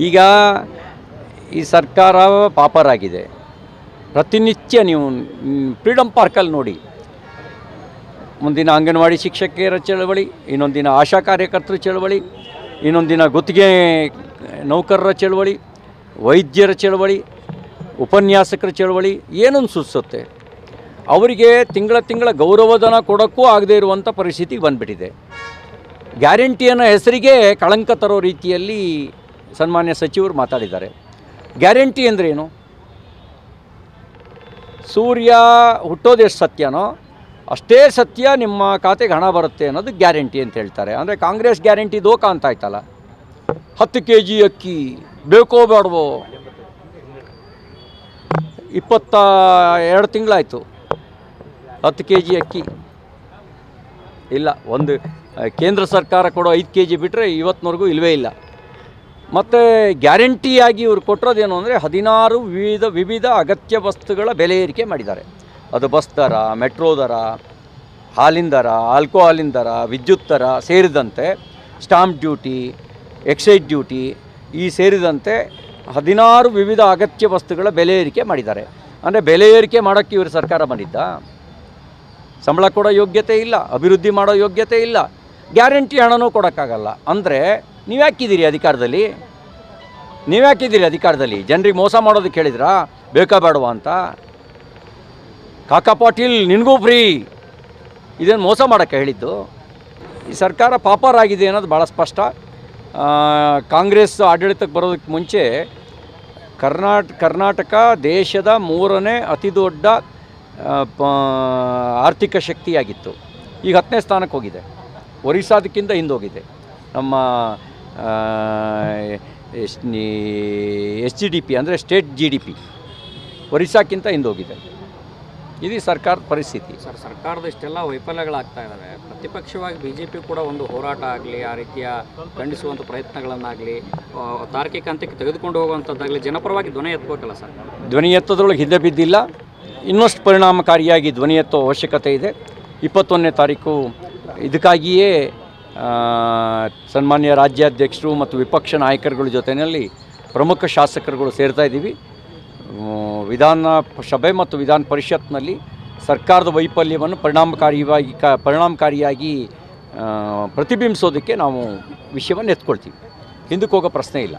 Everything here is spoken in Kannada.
ಈಗ ಈ ಸರ್ಕಾರ ಪಾಪರಾಗಿದೆ. ಪ್ರತಿನಿತ್ಯ ನೀವು ಫ್ರೀಡಮ್ ಪಾರ್ಕಲ್ಲಿ ನೋಡಿ, ಮುಂದಿನ ಅಂಗನವಾಡಿ ಶಿಕ್ಷಕಿಯರ ಚಳವಳಿ, ಇನ್ನೊಂದು ದಿನ ಆಶಾ ಕಾರ್ಯಕರ್ತರ ಚಳವಳಿ, ಇನ್ನೊಂದು ದಿನ ಗುತ್ತಿಗೆ ನೌಕರರ ಚಳವಳಿ, ವೈದ್ಯರ ಚಳವಳಿ, ಉಪನ್ಯಾಸಕರ ಚಳವಳಿ. ಏನೊಂದು ಸುರಿಸುತ್ತೆ ಅವರಿಗೆ ತಿಂಗಳ ಗೌರವಧನ ಕೊಡೋಕ್ಕೂ ಆಗದೇ ಇರುವಂಥ ಪರಿಸ್ಥಿತಿಗೆ ಬಂದುಬಿಟ್ಟಿದೆ. ಗ್ಯಾರಂಟಿಯನ್ನು ಹೆಸರಿಗೆ ಕಳಂಕ ತರೋ ರೀತಿಯಲ್ಲಿ ಸನ್ಮಾನ್ಯ ಸಚಿವರು ಮಾತಾಡಿದ್ದಾರೆ. ಗ್ಯಾರಂಟಿ ಅಂದ್ರೇನು? ಸೂರ್ಯ ಹುಟ್ಟೋದು ಎಷ್ಟು ಸತ್ಯನೋ ಅಷ್ಟೇ ಸತ್ಯ ನಿಮ್ಮ ಖಾತೆಗೆ ಹಣ ಬರುತ್ತೆ ಅನ್ನೋದು ಗ್ಯಾರಂಟಿ ಅಂತ ಹೇಳ್ತಾರೆ. ಅಂದರೆ ಕಾಂಗ್ರೆಸ್ ಗ್ಯಾರಂಟಿ ದೋಖ ಅಂತ ಆಯ್ತಲ್ಲ. 10 kg ಅಕ್ಕಿ ಬೇಕೋ ಬೇಡವೋ, 22 ತಿಂಗಳಾಯಿತು 10 kg ಅಕ್ಕಿ ಇಲ್ಲ. ಒಂದು ಕೇಂದ್ರ ಸರ್ಕಾರ ಕೊಡೋ 5 kg ಬಿಟ್ಟರೆ ಇವತ್ತಿನವರೆಗೂ ಇಲ್ಲವೇ ಇಲ್ಲ. ಮತ್ತು ಗ್ಯಾರಂಟಿಯಾಗಿ ಇವರು ಕೊಟ್ಟಿರೋದೇನು ಅಂದರೆ 16 ವಿವಿಧ ಅಗತ್ಯ ವಸ್ತುಗಳ ಬೆಲೆ ಏರಿಕೆ ಮಾಡಿದ್ದಾರೆ. ಅದು ಬಸ್ ದರ, ಮೆಟ್ರೋ ದರ, ಹಾಲಿನ ದರ, ಆಲ್ಕೋಹಾಲಿನ ದರ, ವಿದ್ಯುತ್ ದರ ಸೇರಿದಂತೆ ಸ್ಟಾಂಪ್ ಡ್ಯೂಟಿ, ಎಕ್ಸೈಸ್ ಡ್ಯೂಟಿ ಈ ಸೇರಿದಂತೆ 16 ವಿವಿಧ ಅಗತ್ಯ ವಸ್ತುಗಳ ಬೆಲೆ ಏರಿಕೆ ಮಾಡಿದ್ದಾರೆ. ಅಂದರೆ ಬೆಲೆ ಏರಿಕೆ ಮಾಡೋಕ್ಕೆ ಇವರು ಸರ್ಕಾರ ಬಂದಿದ್ದ? ಸಂಬಳ ಕೊಡೋ ಯೋಗ್ಯತೆ ಇಲ್ಲ, ಅಭಿವೃದ್ಧಿ ಮಾಡೋ ಯೋಗ್ಯತೆ ಇಲ್ಲ, ಗ್ಯಾರಂಟಿ ಹಣನೂ ಕೊಡೋಕ್ಕಾಗಲ್ಲ. ಅಂದರೆ ನೀವ್ಯಾಕಿದ್ದೀರಿ ಅಧಿಕಾರದಲ್ಲಿ? ಜನರಿಗೆ ಮೋಸ ಮಾಡೋದಕ್ಕೆ ಹೇಳಿದ್ರಾ? ಬೇಕಾ ಬೇಡವಾ ಅಂತ? ಕಾಕಾ ಪಾಟೀಲ್ ನಿನಗೂ ಫ್ರೀ, ಇದೇನು ಮೋಸ ಮಾಡೋಕ್ಕೆ ಹೇಳಿದ್ದು? ಈ ಸರ್ಕಾರ ಪಾಪರಾಗಿದೆ ಅನ್ನೋದು ಭಾಳ ಸ್ಪಷ್ಟ. ಕಾಂಗ್ರೆಸ್ ಆಡಳಿತಕ್ಕೆ ಬರೋದಕ್ಕೆ ಮುಂಚೆ ಕರ್ನಾಟಕ ದೇಶದ 3ನೇ ಅತಿ ದೊಡ್ಡ ಆರ್ಥಿಕ ಶಕ್ತಿಯಾಗಿತ್ತು. ಈಗ 10ನೇ ಸ್ಥಾನಕ್ಕೆ ಹೋಗಿದೆ. ಒರಿಸ್ಸಾದಕ್ಕಿಂತ ಹಿಂದೋಗಿದೆ. ನಮ್ಮ SGDP ಅಂದರೆ ಸ್ಟೇಟ್ GDP ಒರಿಸ್ಸಾಕ್ಕಿಂತ ಹಿಂದೋಗಿದೆ. ಇದು ಸರ್ಕಾರದ ಪರಿಸ್ಥಿತಿ. ಸರ್ಕಾರದ ಇಷ್ಟೆಲ್ಲ ವೈಫಲ್ಯಗಳಾಗ್ತಾ ಇದ್ದಾವೆ. ಪ್ರತಿಪಕ್ಷವಾಗಿ BJP ಕೂಡ ಒಂದು ಹೋರಾಟ ಆಗಲಿ, ಆ ರೀತಿಯ ಖಂಡಿಸುವಂಥ ಪ್ರಯತ್ನಗಳನ್ನಾಗಲಿ, ತಾರ್ಕಿಕ ಹಂತಕ್ಕೆ ತೆಗೆದುಕೊಂಡು ಹೋಗುವಂಥದ್ದಾಗಲಿ ಜನಪರವಾಗಿ ಧ್ವನಿ ಎತ್ತಬೇಕಲ್ಲ ಸರ್? ಧ್ವನಿ ಎತ್ತೋದ್ರೊಳಗೆ ಹಿಂದೆ ಬಿದ್ದಿಲ್ಲ. ಇನ್ನಷ್ಟು ಪರಿಣಾಮಕಾರಿಯಾಗಿ ಧ್ವನಿ ಎತ್ತೋ ಅವಶ್ಯಕತೆ ಇದೆ. 21ನೇ ತಾರೀಕು ಇದಕ್ಕಾಗಿಯೇ ಸನ್ಮಾನ್ಯ ರಾಜ್ಯಾಧ್ಯಕ್ಷರು ಮತ್ತು ವಿಪಕ್ಷ ನಾಯಕರುಗಳ ಜೊತೆಯಲ್ಲಿ ಪ್ರಮುಖ ಶಾಸಕರುಗಳು ಸೇರ್ತಾ ಇದ್ದೀವಿ. ವಿಧಾನ ಸಭೆ ಮತ್ತು ವಿಧಾನ ಪರಿಷತ್ನಲ್ಲಿ ಸರ್ಕಾರದ ವೈಫಲ್ಯವನ್ನು ಪರಿಣಾಮಕಾರಿಯಾಗಿ ಪ್ರತಿಬಿಂಬಿಸೋದಕ್ಕೆ ನಾವು ವಿಷಯವನ್ನು ಎತ್ಕೊಳ್ತೀವಿ. ಹಿಂದಕ್ಕೆ ಹೋಗೋ ಪ್ರಶ್ನೆ ಇಲ್ಲ.